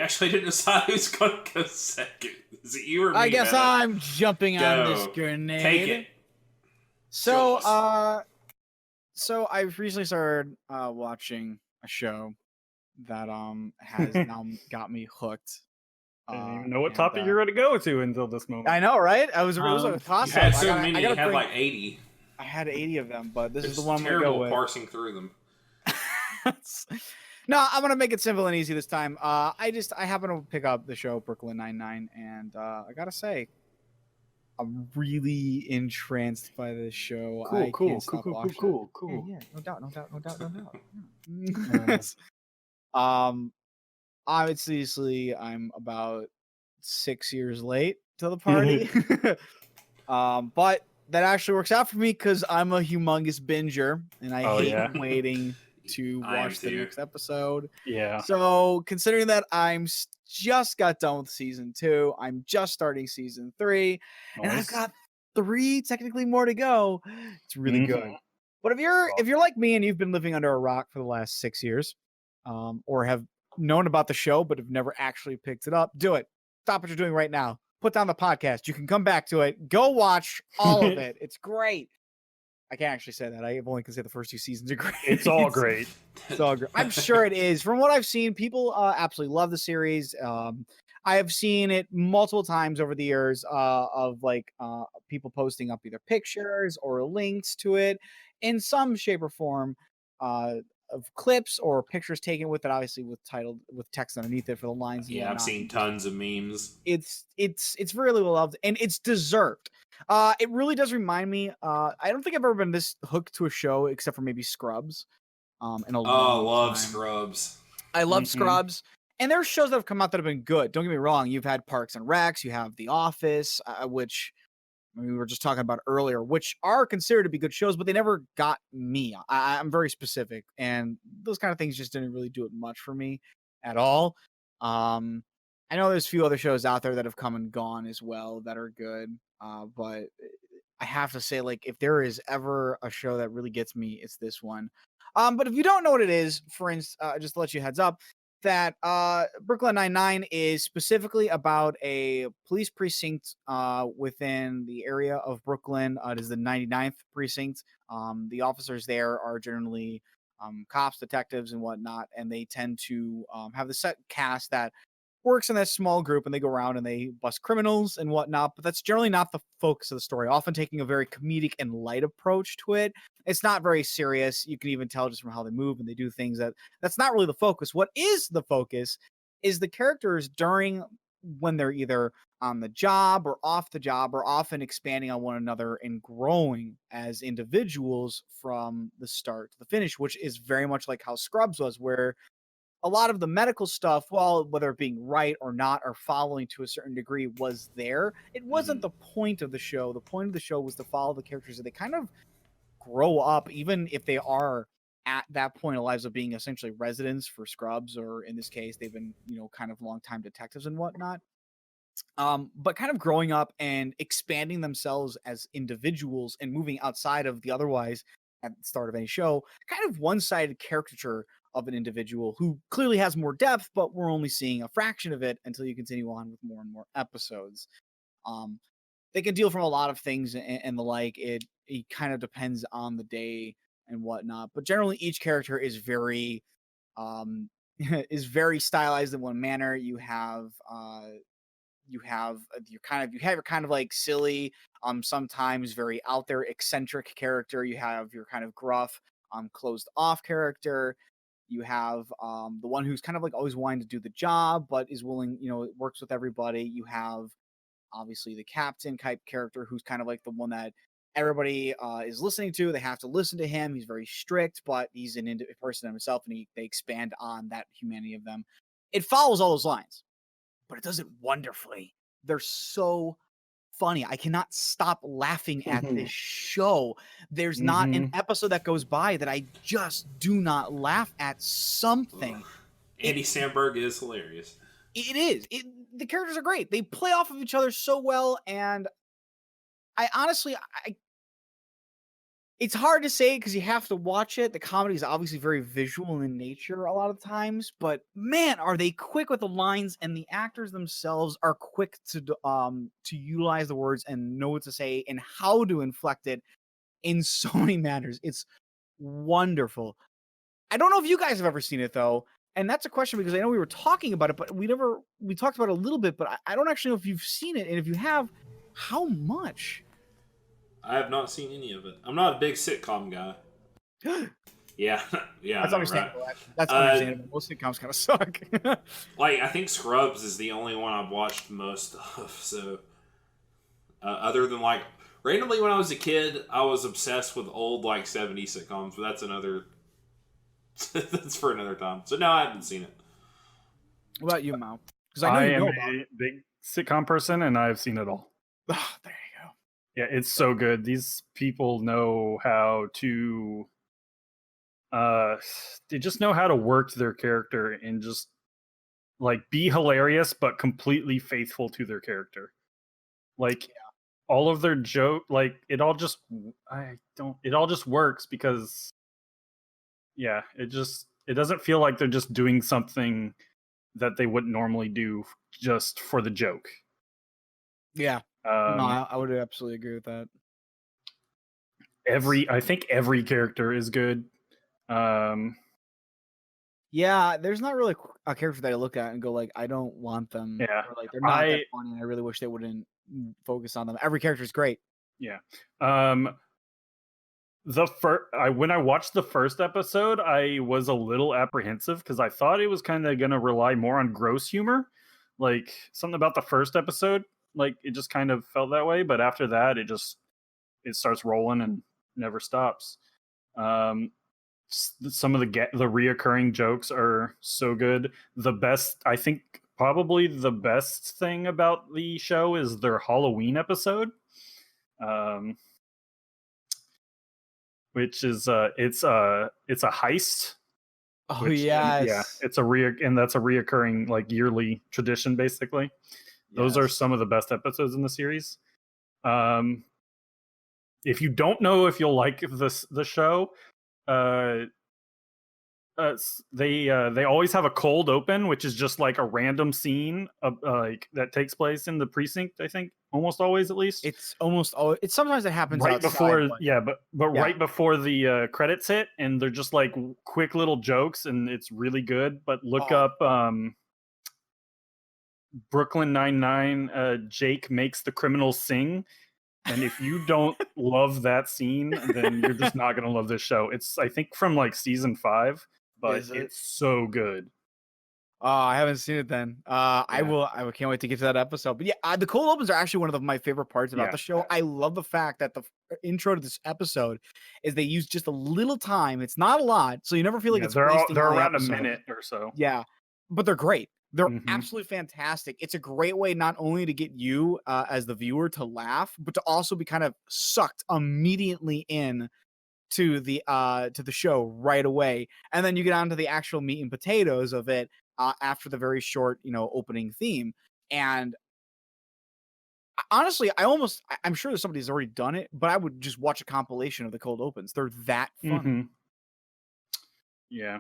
actually didn't decide who's going to go second. Is it you or me? I guess Matt? I'm jumping on this grenade. Take it. So, so I've recently started watching a show that has now got me hooked. I didn't even know what topic you're going to go to until this moment. I know, right? It was a toss-up. You had so many. You had like 80. I had 80 of them, but this is the It's one I'm going to go with. parsing through them. No, I'm going to make it simple and easy this time. I happen to pick up the show Brooklyn Nine-Nine, and I got to say, I'm really entranced by this show. Cool. Yeah, no doubt. Obviously, I'm about 6 years late to the party. But that actually works out for me because I'm a humongous binger, and I hate waiting to watch the next episode. Yeah. So considering that I'm just got done with season 2, I'm just starting season 3, and I've got 3 technically more to go. It's really good. But if you're like me and you've been living under a rock for the last 6 years, or have known about the show but have never actually picked it up, do it. Stop what you're doing right now. Put down the podcast. You can come back to it. Go watch all of it. It's great. I can't actually say that. I only can say the first 2 seasons are great. It's all great. It's all great. I'm sure it is. From what I've seen, people absolutely love the series. I have seen it multiple times over the years of like people posting up either pictures or links to it in some shape or form of clips or pictures taken with it, obviously with text underneath it for the lines. Yeah, I've seen tons of memes. It's really well loved, and it's deserved. It really does remind me. I don't think I've ever been this hooked to a show except for maybe Scrubs. In a long time. Scrubs. I love Scrubs, and there's shows that have come out that have been good. Don't get me wrong. You've had Parks and Recs, you have The Office, which we were just talking about earlier, which are considered to be good shows, but they never got me. I'm very specific, and those kind of things just didn't really do it much for me at all. I know there's a few other shows out there that have come and gone as well that are good, but I have to say, like, if there is ever a show that really gets me, it's this one. But if you don't know what it is, for instance, just to let you heads up, that Brooklyn Nine-Nine is specifically about a police precinct within the area of Brooklyn. It is the 99th precinct. The officers there are generally cops, detectives, and whatnot, and they tend to have the set cast that works in that small group, and they go around and they bust criminals and whatnot, but that's generally not the focus of the story, often taking a very comedic and light approach to it. It's not very serious. You can even tell just from how they move and they do things that's not really the focus. What is the focus is the characters during when they're either on the job or off the job, or often expanding on one another and growing as individuals from the start to the finish, which is very much like how Scrubs was, where a lot of the medical stuff, well, whether it being right or not, or following to a certain degree, was there. It wasn't the point of the show. The point of the show was to follow the characters that they kind of grow up, even if they are at that point in lives of being essentially residents for Scrubs, or in this case, they've been, kind of long-time detectives and whatnot. But kind of growing up and expanding themselves as individuals and moving outside of the otherwise, at the start of any show, kind of one-sided caricature of an individual who clearly has more depth, but we're only seeing a fraction of it until you continue on with more and more episodes. They can deal from a lot of things and the like. It kind of depends on the day and whatnot, but generally each character is very is very stylized in one manner. You have your kind of like silly, sometimes very out there eccentric character. You have your kind of gruff, closed off character. You have the one who's kind of like always wanting to do the job, but is willing, works with everybody. You have obviously the captain type character who's kind of like the one that everybody is listening to. They have to listen to him. He's very strict, but he's an person himself, and they expand on that humanity of them. It follows all those lines, but it does it wonderfully. They're so funny. I cannot stop laughing at this show. There's not an episode that goes by that I just do not laugh at something. Andy Samberg is hilarious. It is. The characters are great. They play off of each other so well, and I honestly, It's hard to say because you have to watch it. The comedy is obviously very visual in nature a lot of times, but man, are they quick with the lines, and the actors themselves are quick to utilize the words and know what to say and how to inflect it in so many manners. It's wonderful. I don't know if you guys have ever seen it though, and that's a question because I know we were talking about it, but we talked about it a little bit, but I don't actually know if you've seen it, and if you have, how much? I have not seen any of it. I'm not a big sitcom guy. Yeah, yeah, That's I know, understandable. right? That's understandable. Most sitcoms kind of suck. Like, I think Scrubs is the only one I've watched most of. So, other than like randomly when I was a kid, I was obsessed with old like '70s sitcoms, but that's another. That's for another time. So no, I haven't seen it. What about you, Mao? Because I know I you am know about a it. big sitcom person, and I've seen it all. Ah, there you go. Yeah, it's so good. These people know how to they just know how to work their character and just like be hilarious but completely faithful to their character. Like all of their joke, like it all just works because it doesn't feel like they're just doing something that they wouldn't normally do just for the joke. Yeah. No, I would absolutely agree with that. I think every character is good. Yeah, there's not really a character that I look at and go like, I don't want them. Yeah. Or like they're not that funny, and I really wish they wouldn't focus on them. Every character is great. Yeah. When I watched the first episode, I was a little apprehensive because I thought it was kind of going to rely more on gross humor. Like something about the first episode, like it just kind of felt that way. But after that, it starts rolling and never stops. Some of the reoccurring jokes are so good. I think probably the best thing about the show is their Halloween episode. Which is it's a heist. Oh yeah, yes. it's and that's a reoccurring like yearly tradition basically. Those are some of the best episodes in the series. If you don't know if you'll like the show, they always have a cold open, which is just like a random scene of like that takes place in the precinct. I think almost always, at least. It's almost always. It's sometimes it happens right outside, before, but right before the credits hit, and they're just like quick little jokes, and it's really good. But look up Brooklyn Nine-Nine. Jake makes the criminals sing. And if you don't love that scene, then you're just not gonna love this show. It's I think from like season 5. But it's so good. Oh, I haven't seen it then. I can't wait to get to that episode. But yeah, the cold opens are actually one of my favorite parts about the show. I love the fact that the intro to this episode is they use just a little time. It's not a lot, so you never feel like it's wasting. They're around a minute or so. Yeah, but they're great. They're absolutely fantastic. It's a great way not only to get you as the viewer to laugh, but to also be kind of sucked immediately in to the show right away, and then you get on to the actual meat and potatoes of it after the very short opening theme. And honestly, I'm sure there's somebody who's already done it, but I would just watch a compilation of the cold opens. They're that fun. Yeah.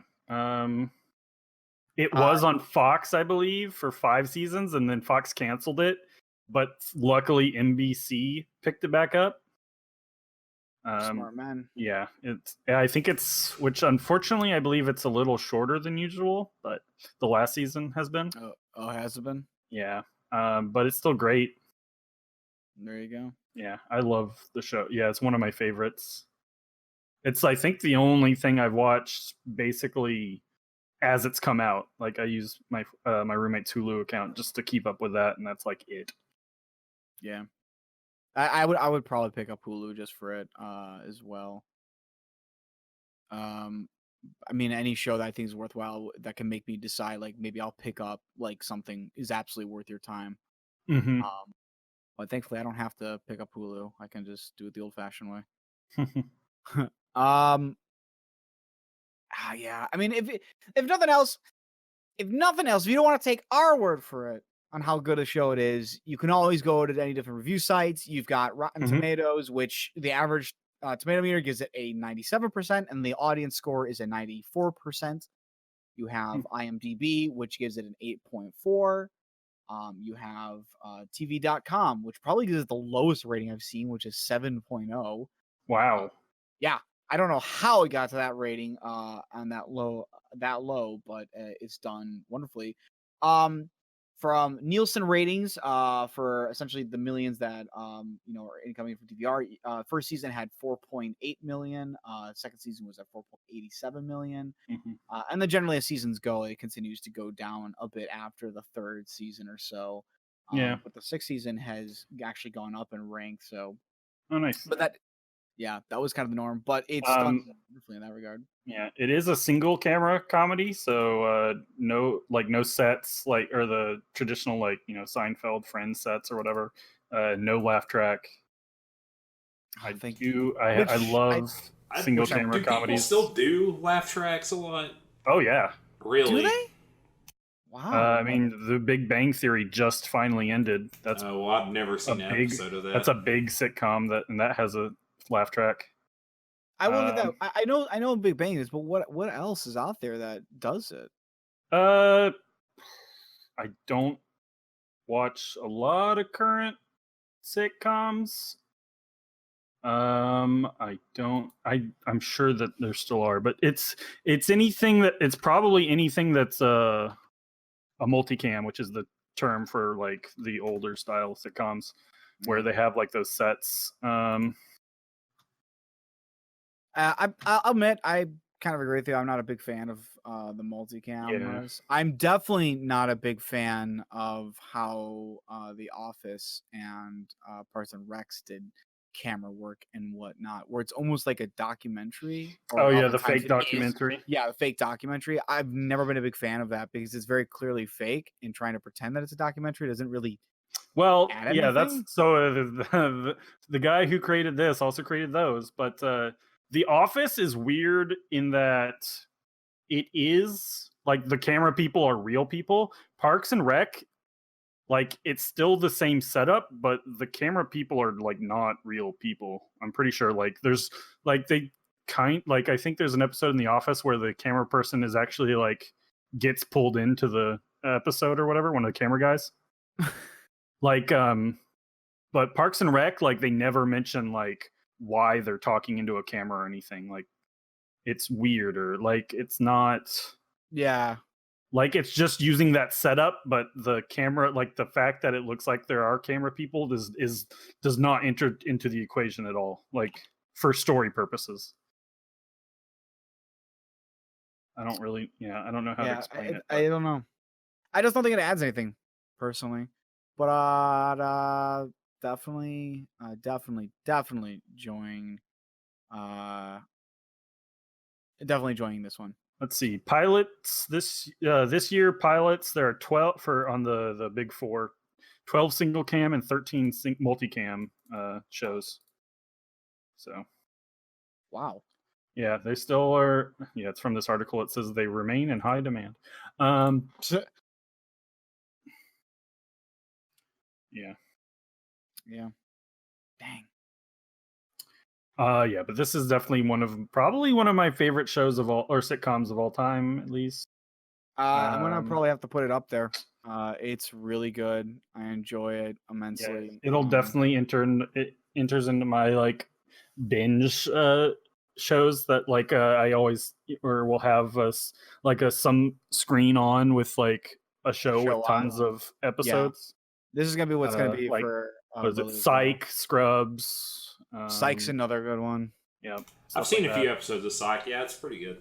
It was on Fox, I believe, for 5 seasons, and then Fox canceled it, but luckily NBC picked it back up. Smart man. Yeah, I think which unfortunately I believe it's a little shorter than usual, but the last season has been. Oh, has it been? Yeah, but it's still great. There you go. Yeah, I love the show. Yeah, it's one of my favorites. It's I think the only thing I've watched basically as it's come out. Like I use my my roommate's Hulu account just to keep up with that, and that's like it. Yeah. I would probably pick up Hulu just for it as well. I mean, any show that I think is worthwhile that can make me decide like maybe I'll pick up like something is absolutely worth your time. But thankfully I don't have to pick up Hulu. I can just do it the old-fashioned way. Yeah. I mean, if nothing else, if you don't want to take our word for it on how good a show it is, you can always go to any different review sites. You've got Rotten Tomatoes, which the average Tomato meter gives it a 97%, and the audience score is a 94%. You have IMDb, which gives it an 8.4. You have TV.com, which probably gives it the lowest rating I've seen, which is 7.0. Wow. Yeah, I don't know how it got to that rating on that low, but it's done wonderfully. From Nielsen ratings, for essentially the millions that are incoming from DVR, first season had 4.8 million. Second season was at 4.87 million. And then generally as seasons go, it continues to go down a bit after the third season or so. But the sixth season has actually gone up in rank. So, oh, nice. But that was kind of the norm. But it's done wonderfully in that regard. Yeah, it is a single camera comedy, so no sets or the traditional Seinfeld Friends sets or whatever. No laugh track. I love single camera comedies. People still do laugh tracks a lot. Oh yeah, really? Do they? Wow. I mean, The Big Bang Theory just finally ended. That's I've never seen an episode of that. That's a big sitcom that has a laugh track. I will get that. I know Big Bang is, but what else is out there that does it? I don't watch a lot of current sitcoms. I'm sure that there still are, but it's probably anything that's a multicam, which is the term for like the older style sitcoms where they have like those sets. I'll admit I kind of agree with you. I'm not a big fan of the multi-cameras. Yeah. I'm definitely not a big fan of how The Office and Parks and Recs did camera work and whatnot, where it's almost like a documentary. Oh yeah, the fake documentary. Yeah, the fake documentary. I've never been a big fan of that because it's very clearly fake, and trying to pretend that it's a documentary doesn't really. Well, add yeah, anything. that's so the guy who created this also created those, but The Office is weird in that it is like the camera people are real people. Parks and Rec, like it's still the same setup, but the camera people are like not real people. I'm pretty sure like there's like I think there's an episode in The Office where the camera person is actually like gets pulled into the episode or whatever, one of the camera guys. But Parks and Rec, like they never mention like why they're talking into a camera or anything. Like it's weird, or like it's not like it's just using that setup, but the camera, like the fact that it looks like there are camera people does not enter into the equation at all, like for story purposes. I don't know how to explain it. I don't know. I just don't think it adds anything personally, but definitely enjoying this one. Let's see, pilots this year. Pilots, there are 12 on the big four, 12 single cam and 13 multicam shows. So, wow. Yeah, they still are. Yeah, it's from this article. It says they remain in high demand. Yeah. Dang. Yeah, but this is definitely probably one of my favorite shows of all, or sitcoms of all time, at least. I'm gonna probably have to put it up there. It's really good. I enjoy it immensely. Yeah, it'll definitely enters into my like binge shows that like I always or will have some screen on with like a show with tons of episodes. This is gonna be what's gonna be like, for what is it? Psych, Scrubs. Psych's another good one. Yeah, I've seen a few episodes of Psych. Yeah, it's pretty good.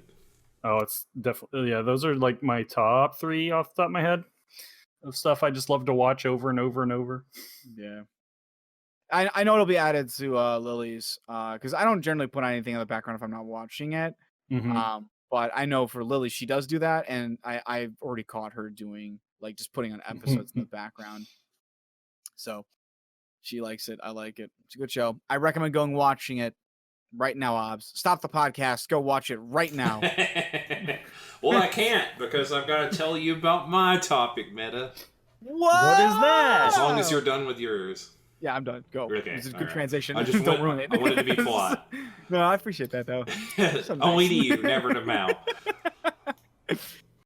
Oh, it's definitely those are like my top 3 off the top of my head of stuff I just love to watch over and over and over. Yeah, I know it'll be added to Lily's because I don't generally put anything in the background if I'm not watching it. Mm-hmm. But I know for Lily she does do that, and I've already caught her doing like just putting on episodes in the background. So she likes it. I like it. It's a good show. I recommend going watching it right now, Obs. Stop the podcast. Go watch it right now. Well, I can't because I've got to tell you about my topic, Meta. What is that? As long as you're done with yours. Yeah, I'm done. Go. Okay, It's a good alright. transition. I just Don't want- ruin it. I want it to be plot. No, I appreciate that though. Only to you, never to Mao.